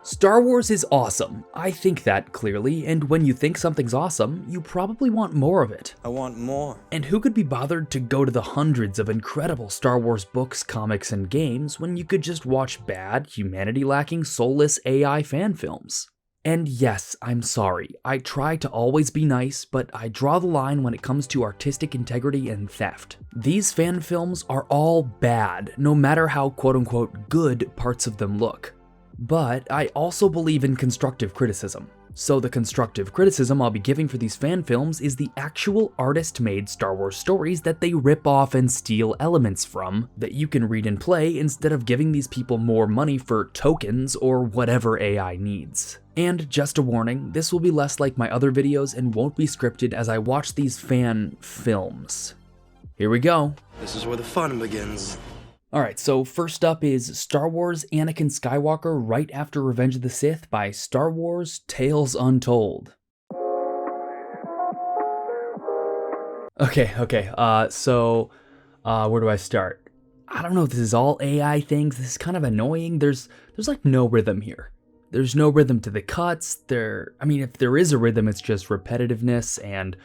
Star Wars is awesome. I think that clearly, and when you think something's awesome, you probably want more of it. I want more. And who could be bothered to go to the hundreds of incredible Star Wars books, comics, and games when you could just watch bad, humanity-lacking, soulless AI fan films? And yes, I'm sorry, I try to always be nice, but I draw the line when it comes to artistic integrity and theft. These fan films are all bad, no matter how quote-unquote good parts of them look. But I also believe in constructive criticism. So the constructive criticism I'll be giving for these fan films is the actual artist-made Star Wars stories that they rip off and steal elements from that you can read and play instead of giving these people more money for tokens or whatever AI needs. And just a warning, this will be less like my other videos and won't be scripted as I watch these fan films. Here we go. This is where the fun begins. Alright, so first up is Star Wars Anakin Skywalker Right After Revenge of the Sith by Star Wars Tales Untold. Okay, so where do I start? I don't know if this is all AI things, this is kind of annoying. There's like no rhythm here. There's no rhythm to the cuts. If there is a rhythm, it's just repetitiveness and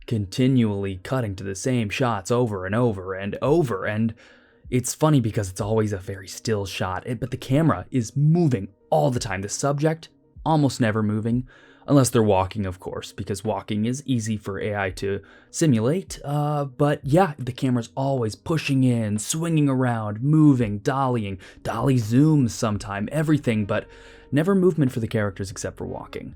continually cutting to the same shots over and over and over, and it's funny because it's always a very still shot, but the camera is moving all the time. The subject, almost never moving, unless they're walking, of course, because walking is easy for AI to simulate. But yeah, the camera's always pushing in, swinging around, moving, dollying, dolly zooms sometime, everything, but never movement for the characters except for walking.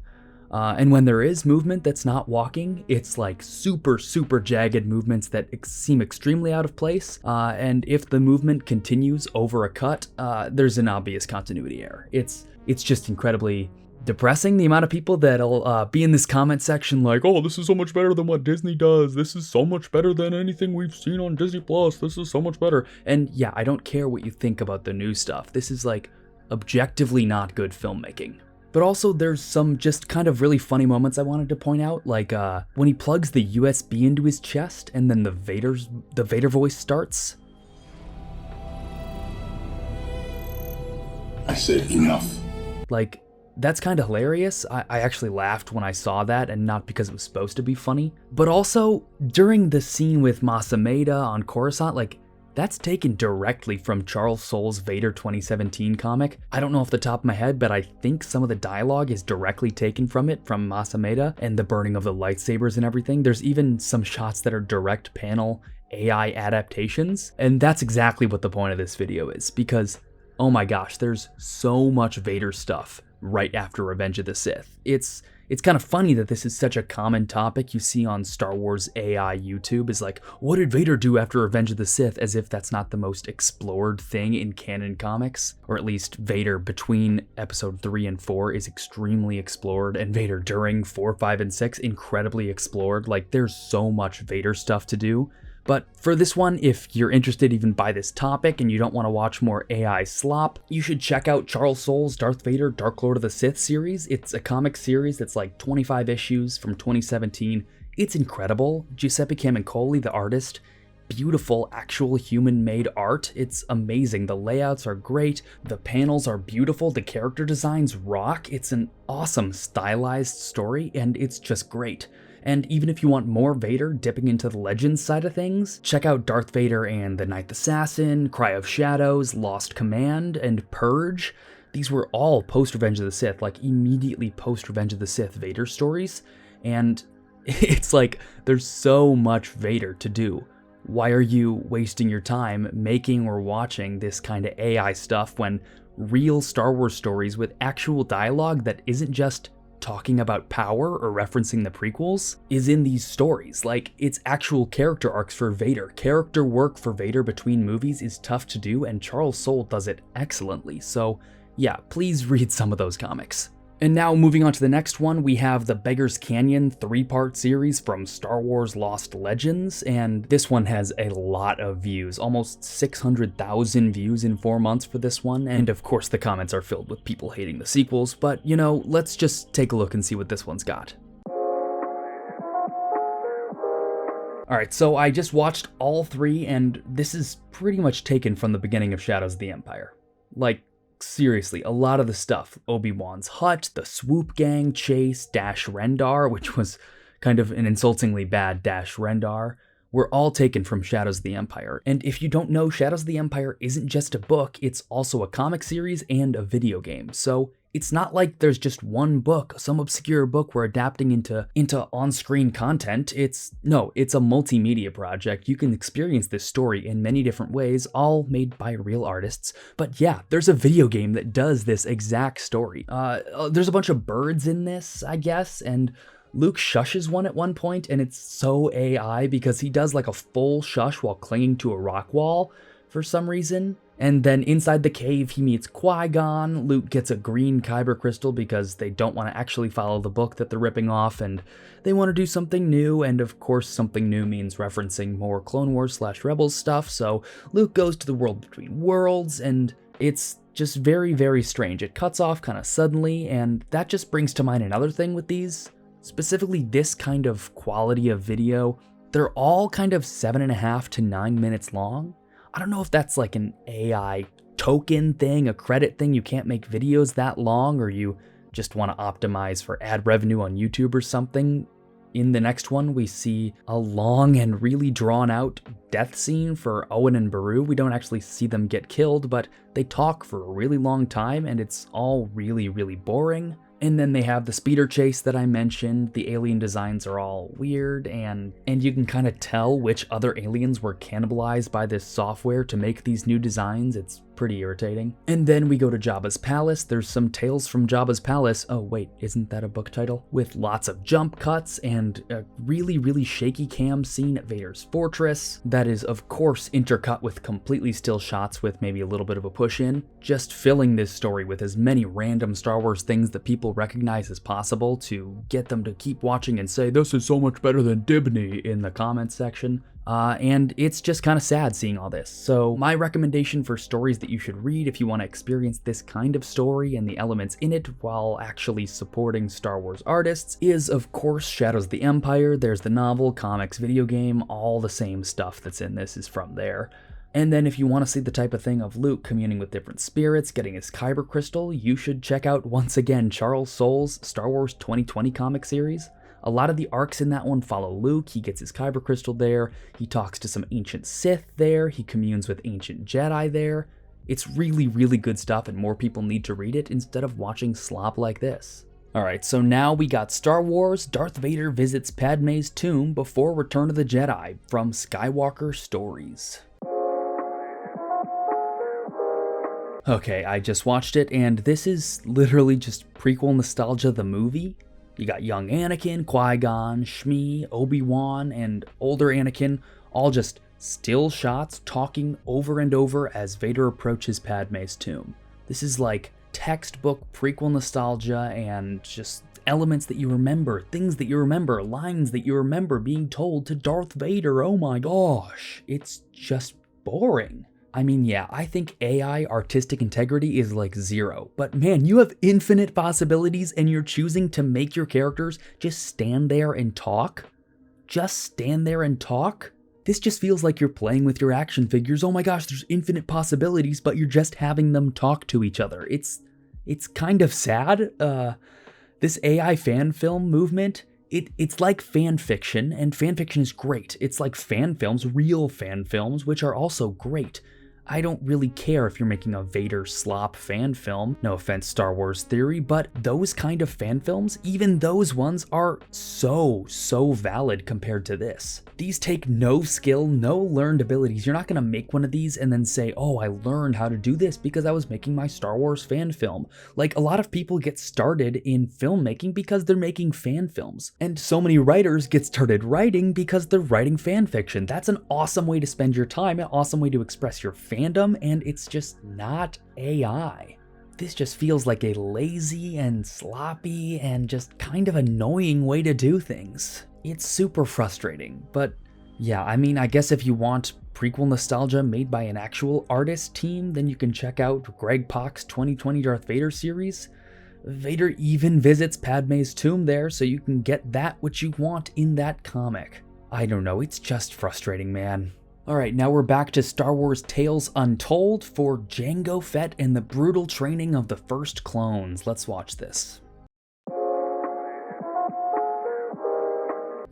And when there is movement that's not walking, it's like super jagged movements that seem extremely out of place. And if the movement continues over a cut, there's an obvious continuity error. It's just incredibly depressing, the amount of people that'll be in this comment section like, oh, this is so much better than what Disney does. This is so much better than anything we've seen on Disney Plus. This is so much better. And yeah, I don't care what you think about the new stuff. This is like objectively not good filmmaking. But also there's some just kind of really funny moments I wanted to point out, like when he plugs the USB into his chest and then the Vader voice starts. I said enough. Like, that's kind of hilarious. I actually laughed when I saw that, and not because it was supposed to be funny. But also, during the scene with Masameda on Coruscant, like, that's taken directly from Charles Soule's Vader 2017 comic. I don't know off the top of my head, but I think some of the dialogue is directly taken from it, from Masameda, and the burning of the lightsabers and everything. There's even some shots that are direct panel AI adaptations, and that's exactly what the point of this video is, because, oh my gosh, there's so much Vader stuff right after Revenge of the Sith. It's kind of funny that this is such a common topic you see on Star Wars AI YouTube, is like, what did Vader do after Revenge of the Sith? As if that's not the most explored thing in canon comics. Or at least Vader between episode 3 and 4 is extremely explored, and Vader during 4, 5, and 6 incredibly explored. Like, there's so much Vader stuff to do. But for this one, if you're interested even by this topic and you don't want to watch more AI slop, you should check out Charles Soule's Darth Vader Dark Lord of the Sith series. It's a comic series that's like 25 issues from 2017. It's incredible. Giuseppe Camuncoli, the artist, beautiful actual human-made art. It's amazing. The layouts are great. The panels are beautiful. The character designs rock. It's an awesome stylized story, and it's just great. And even if you want more Vader dipping into the Legends side of things, check out Darth Vader and the Ninth Assassin, Cry of Shadows, Lost Command, and Purge. These were all post-Revenge of the Sith, like immediately post-Revenge of the Sith Vader stories. And it's like, there's so much Vader to do. Why are you wasting your time making or watching this kind of AI stuff when real Star Wars stories with actual dialogue that isn't just talking about power or referencing the prequels is in these stories? Like, it's actual character arcs for Vader. Character work for Vader between movies is tough to do, and Charles Soule does it excellently. So yeah, please read some of those comics. And now moving on to the next one, we have the Beggar's Canyon 3-part series from Star Wars Lost Legends, and this one has a lot of views, almost 600,000 views in 4 months for this one, and of course the comments are filled with people hating the sequels, but you know, let's just take a look and see what this one's got. Alright, so I just watched all 3, and this is pretty much taken from the beginning of Shadows of the Empire. Like, seriously, a lot of the stuff, Obi-Wan's hut, the swoop gang chase, Dash Rendar, which was kind of an insultingly bad Dash Rendar, were all taken from Shadows of the Empire. And if you don't know, Shadows of the Empire isn't just a book, it's also a comic series and a video game. So it's not like there's just one book, some obscure book we're adapting into on-screen content. It's a multimedia project. You can experience this story in many different ways, all made by real artists. But yeah, there's a video game that does this exact story. There's a bunch of birds in this, I guess, and Luke shushes one at one point, and it's so AI because he does like a full shush while clinging to a rock wall for some reason. And then inside the cave, he meets Qui-Gon. Luke gets a green kyber crystal because they don't want to actually follow the book that they're ripping off, and they want to do something new, and of course something new means referencing more Clone Wars / Rebels stuff, so Luke goes to the world between worlds, and it's just very, very strange. It cuts off kind of suddenly, and that just brings to mind another thing with these. Specifically this kind of quality of video, they're all kind of 7.5 to 9 minutes long. I don't know if that's like an AI token thing, a credit thing, you can't make videos that long, or you just want to optimize for ad revenue on YouTube or something. In the next one, we see a long and really drawn out death scene for Owen and Beru. We don't actually see them get killed, but they talk for a really long time, and it's all really, really boring. And then they have the speeder chase that I mentioned. The alien designs are all weird, and you can kind of tell which other aliens were cannibalized by this software to make these new designs. It's pretty irritating. And then we go to Jabba's palace. There's some tales from Jabba's palace. Oh wait, isn't that a book title? With lots of jump cuts and a really, really shaky cam scene at Vader's fortress. That is, of course, intercut with completely still shots with maybe a little bit of a push in. Just filling this story with as many random Star Wars things that people recognize as possible to get them to keep watching and say, "This is so much better than Dibney" in the comments section. And it's just kind of sad seeing all this. So my recommendation for stories that you should read if you want to experience this kind of story and the elements in it while actually supporting Star Wars artists is, of course, Shadows of the Empire. There's the novel, comics, video game, all the same stuff that's in this is from there. And then if you want to see the type of thing of Luke communing with different spirits, getting his kyber crystal, you should check out once again Charles Soule's Star Wars 2020 comic series. A lot of the arcs in that one follow Luke. He gets his kyber crystal there, he talks to some ancient Sith there, he communes with ancient Jedi there. It's really, really good stuff, and more people need to read it instead of watching slop like this. Alright, so now we got Star Wars, Darth Vader visits Padmé's tomb before Return of the Jedi from Skywalker Stories. Okay, I just watched it, and this is literally just prequel nostalgia the movie. You got young Anakin, Qui-Gon, Shmi, Obi-Wan, and older Anakin, all just still shots talking over and over as Vader approaches Padmé's tomb. This is like textbook prequel nostalgia and just elements that you remember, things that you remember, lines that you remember being told to Darth Vader. Oh my gosh, it's just boring. I mean, yeah, I think AI artistic integrity is like 0, but man, you have infinite possibilities and you're choosing to make your characters just stand there and talk? Just stand there and talk? This just feels like you're playing with your action figures. Oh my gosh, there's infinite possibilities, but you're just having them talk to each other. It's kind of sad. This AI fan film movement, it's like fan fiction, and fan fiction is great. It's like fan films, real fan films, which are also great. I don't really care if you're making a Vader slop fan film, no offense Star Wars Theory, but those kind of fan films, even those ones are so valid compared to this. These take no skill, no learned abilities. You're not gonna make one of these and then say, oh, I learned how to do this because I was making my Star Wars fan film. Like, a lot of people get started in filmmaking because they're making fan films. And so many writers get started writing because they're writing fan fiction. That's an awesome way to spend your time, an awesome way to express your fandom, and it's just not AI. This just feels like a lazy and sloppy and just kind of annoying way to do things. It's super frustrating, but yeah, I mean, I guess if you want prequel nostalgia made by an actual artist team, then you can check out Greg Pak's 2020 Darth Vader series. Vader even visits Padmé's tomb there, so you can get that which you want in that comic. I don't know, it's just frustrating, man. Alright, now we're back to Star Wars Tales Untold for Jango Fett and the brutal training of the first clones. Let's watch this.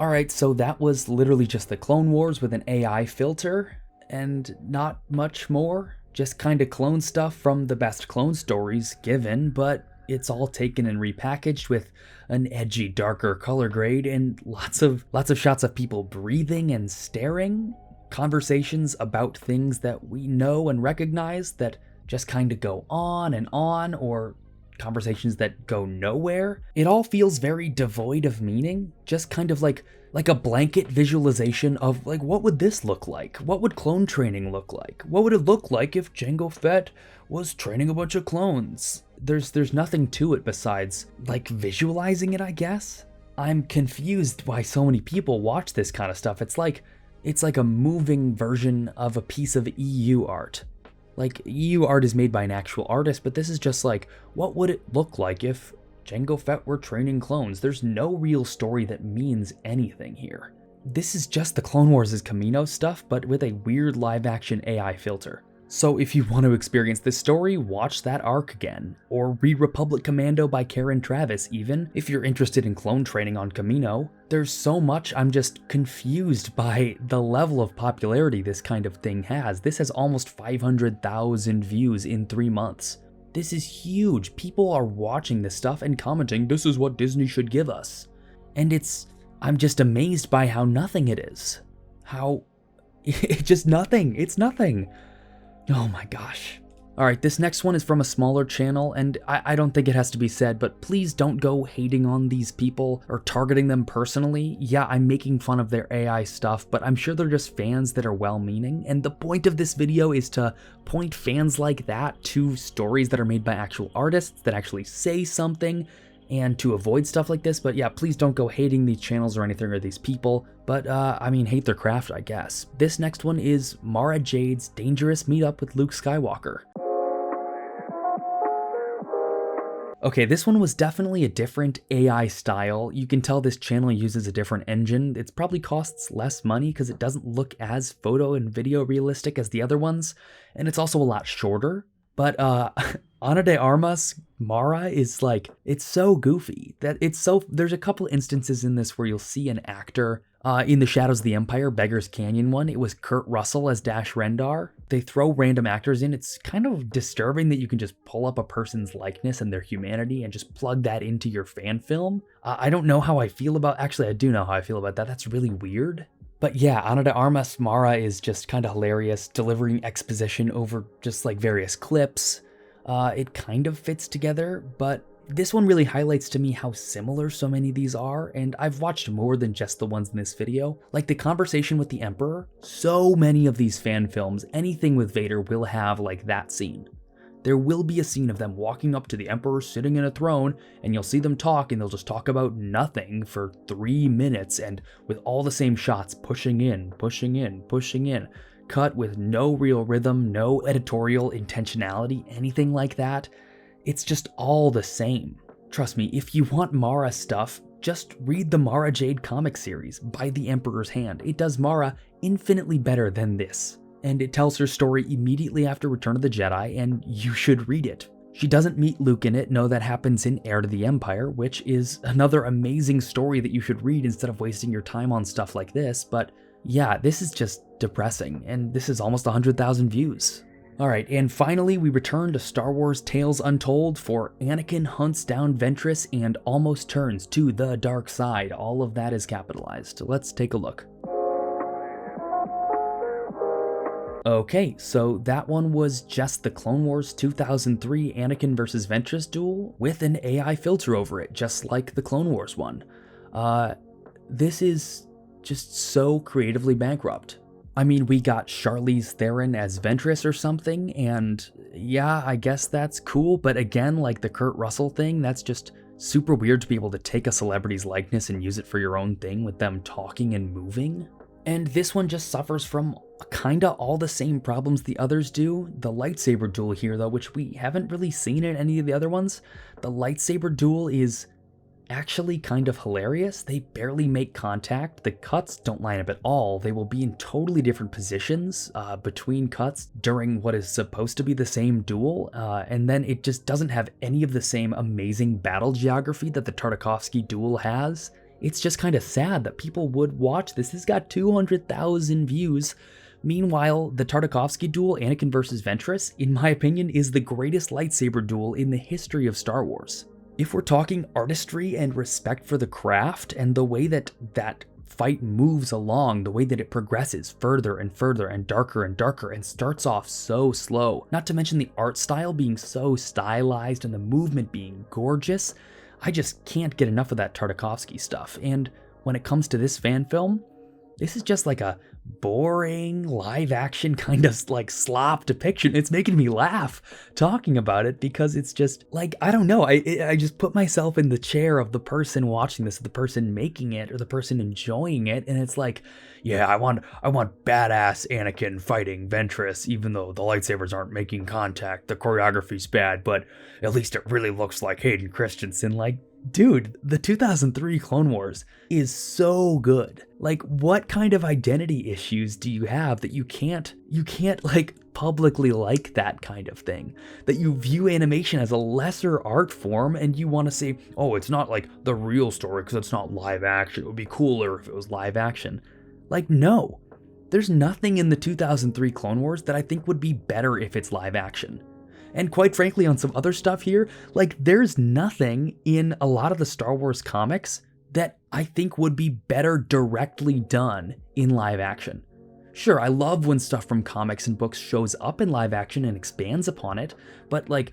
Alright, so that was literally just the Clone Wars with an AI filter, and not much more. Just kinda clone stuff from the best clone stories given, but it's all taken and repackaged with an edgy, darker color grade and lots of shots of people breathing and staring. Conversations about things that we know and recognize that just kind of go on, or conversations that go nowhere. It all feels very devoid of meaning, just kind of like a blanket visualization of like, what would this look like? What would clone training look like? What would it look like if Jango Fett was training a bunch of clones? There's nothing to it besides like visualizing it, I guess. I'm confused why so many people watch this kind of stuff. It's like a moving version of a piece of EU art. Like, EU art is made by an actual artist, but this is just like, what would it look like if Jango Fett were training clones? There's no real story that means anything here. This is just the Clone Wars' Kamino stuff, but with a weird live-action AI filter. So if you want to experience this story, watch that arc again, or read Republic Commando by Karen Travis even, if you're interested in clone training on Kamino. There's so much I'm just confused by the level of popularity this kind of thing has. This has almost 500,000 views in 3 months. This is huge. People are watching this stuff and commenting, this is what Disney should give us. And I'm just amazed by how nothing it is. It's just nothing. It's nothing. Oh my gosh. Alright, this next one is from a smaller channel, and I don't think it has to be said, but please don't go hating on these people or targeting them personally. Yeah, I'm making fun of their AI stuff, but I'm sure they're just fans that are well-meaning, and the point of this video is to point fans like that to stories that are made by actual artists that actually say something, and to avoid stuff like this. But yeah, please don't go hating these channels or anything or these people. But I mean, hate their craft, I guess. This next one is Mara Jade's Dangerous Meetup with Luke Skywalker. Okay, this one was definitely a different AI style. You can tell this channel uses a different engine. It probably costs less money because it doesn't look as photo and video realistic as the other ones, and it's also a lot shorter. But Ana de Armas Mara is like, it's so goofy that there's a couple instances in this where you'll see an actor in the Shadows of the Empire, Beggar's Canyon one. It was Kurt Russell as Dash Rendar. They throw random actors in. It's kind of disturbing that you can just pull up a person's likeness and their humanity and just plug that into your fan film. I don't know how I feel about, actually I do know how I feel about that. That's really weird. But yeah, Ana de Armas Mara is just kind of hilarious, delivering exposition over just like various clips. It kind of fits together, but this one really highlights to me how similar so many of these are, and I've watched more than just the ones in this video. Like the conversation with the Emperor, so many of these fan films, anything with Vader will have like that scene. There will be a scene of them walking up to the Emperor sitting in a throne, and you'll see them talk, and they'll just talk about nothing for 3 minutes, and with all the same shots, pushing in, pushing in, pushing in, cut with no real rhythm, no editorial intentionality, anything like that. It's just all the same. Trust me, if you want Mara stuff, just read the Mara Jade comic series by the Emperor's Hand. It does Mara infinitely better than this. And it tells her story immediately after Return of the Jedi, and you should read it. She doesn't meet Luke in it. No, that happens in Heir to the Empire, which is another amazing story that you should read instead of wasting your time on stuff like this. But yeah, this is just depressing, and this is almost 100,000 views. Alright, and finally we return to Star Wars Tales Untold for Anakin hunts down Ventress and almost turns to the dark side. All of that is capitalized. Let's take a look. Okay, so that one was just the Clone Wars 2003 Anakin vs Ventress duel with an AI filter over it, just like the Clone Wars one. This is just so creatively bankrupt. I mean, we got Charlize Theron as Ventress or something, and yeah, I guess that's cool, but again, like the Kurt Russell thing, that's just super weird to be able to take a celebrity's likeness and use it for your own thing with them talking and moving. And this one just suffers from kinda all the same problems the others do. The lightsaber duel here though, which we haven't really seen in any of the other ones, the lightsaber duel is actually kind of hilarious. They barely make contact. The cuts don't line up at all. They will be in totally different positions between cuts during what is supposed to be the same duel, and then it just doesn't have any of the same amazing battle geography that the Tartakovsky duel has. It's just kind of sad that people would watch this. This got 200,000 views. Meanwhile, the Tartakovsky duel, Anakin vs Ventress, in my opinion, is the greatest lightsaber duel in the history of Star Wars. If we're talking artistry and respect for the craft and the way that that fight moves along, the way that it progresses further and further and darker and starts off so slow, not to mention the art style being so stylized and the movement being gorgeous, I just can't get enough of that Tartakovsky stuff. And when it comes to this fan film, this is just like a boring live action kind of like slop depiction. It's making me laugh talking about it because it's just like, I don't know. I just put myself in the chair of the person watching this, the person making it or the person enjoying it. And it's like, yeah, I want badass Anakin fighting Ventress, even though the lightsabers aren't making contact. The choreography's bad, but at least it really looks like Hayden Christensen. Like, dude, the 2003 Clone Wars is so good. Like, what kind of identity issues do you have that you can't like publicly like that kind of thing? That you view animation as a lesser art form and you want to say, oh, it's not like the real story because it's not live action. It would be cooler if it was live action. Like, no. There's nothing in the 2003 Clone Wars that I think would be better if it's live action. And quite frankly, on some other stuff here, like there's nothing in a lot of the Star Wars comics that I think would be better directly done in live action. Sure, I love when stuff from comics and books shows up in live action and expands upon it, but like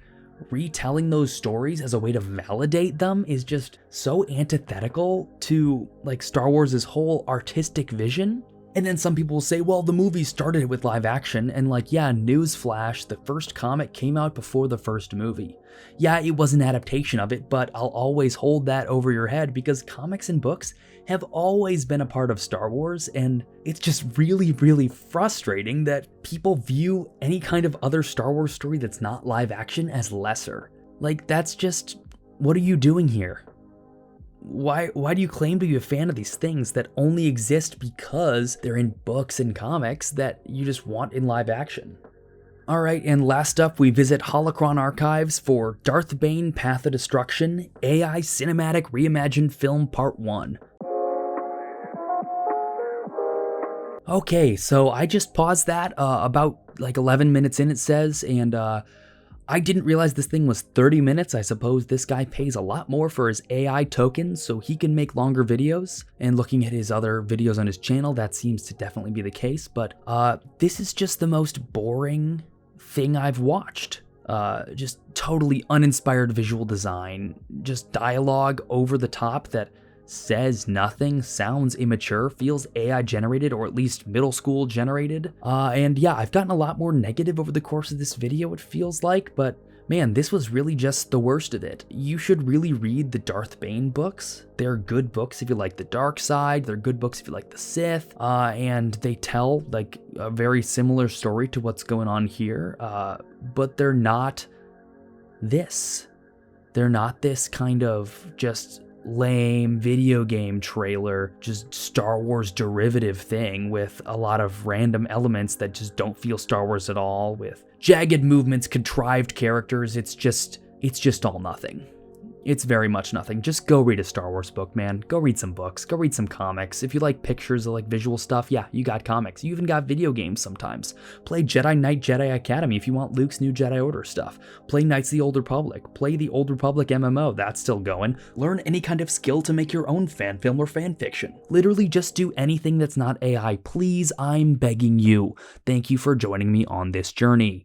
retelling those stories as a way to validate them is just so antithetical to like Star Wars' whole artistic vision. And then some people will say, well, the movie started with live action, and like, yeah, newsflash, the first comic came out before the first movie. Yeah, it was an adaptation of it, but I'll always hold that over your head because comics and books have always been a part of Star Wars, and it's just really, really frustrating that people view any kind of other Star Wars story that's not live action as lesser. Like, that's just, what are you doing here? Why do you claim to be a fan of these things that only exist because they're in books and comics that you just want in live action? Alright, and last up we visit Holocron Archives for Darth Bane Path of Destruction, AI Cinematic Reimagined Film Part 1. Okay, so I just paused that about like 11 minutes in, it says, and I didn't realize this thing was 30 minutes. I suppose this guy pays a lot more for his AI tokens so he can make longer videos. And looking at his other videos on his channel, that seems to definitely be the case. But this is just the most boring thing I've watched. Just totally uninspired visual design, just dialogue over the top that says nothing, sounds immature, feels AI generated or at least middle school generated. And yeah, I've gotten a lot more negative over the course of this video, it feels like, but man, this was really just the worst of it. You should really read the Darth Bane books. They're good books if you like the dark side, they're good books if you like the Sith, and they tell like a very similar story to what's going on here, but they're not this. They're not this kind of just lame video game trailer, just Star Wars derivative thing with a lot of random elements that just don't feel Star Wars at all, with jagged movements, contrived characters. It's just all nothing. It's very much nothing. Just go read a Star Wars book, man. Go read some books. Go read some comics. If you like pictures or like visual stuff, yeah, you got comics. You even got video games sometimes. Play Jedi Knight Jedi Academy if you want Luke's new Jedi Order stuff. Play Knights of the Old Republic. Play the Old Republic MMO. That's still going. Learn any kind of skill to make your own fan film or fan fiction. Literally just do anything that's not AI. Please, I'm begging you. Thank you for joining me on this journey.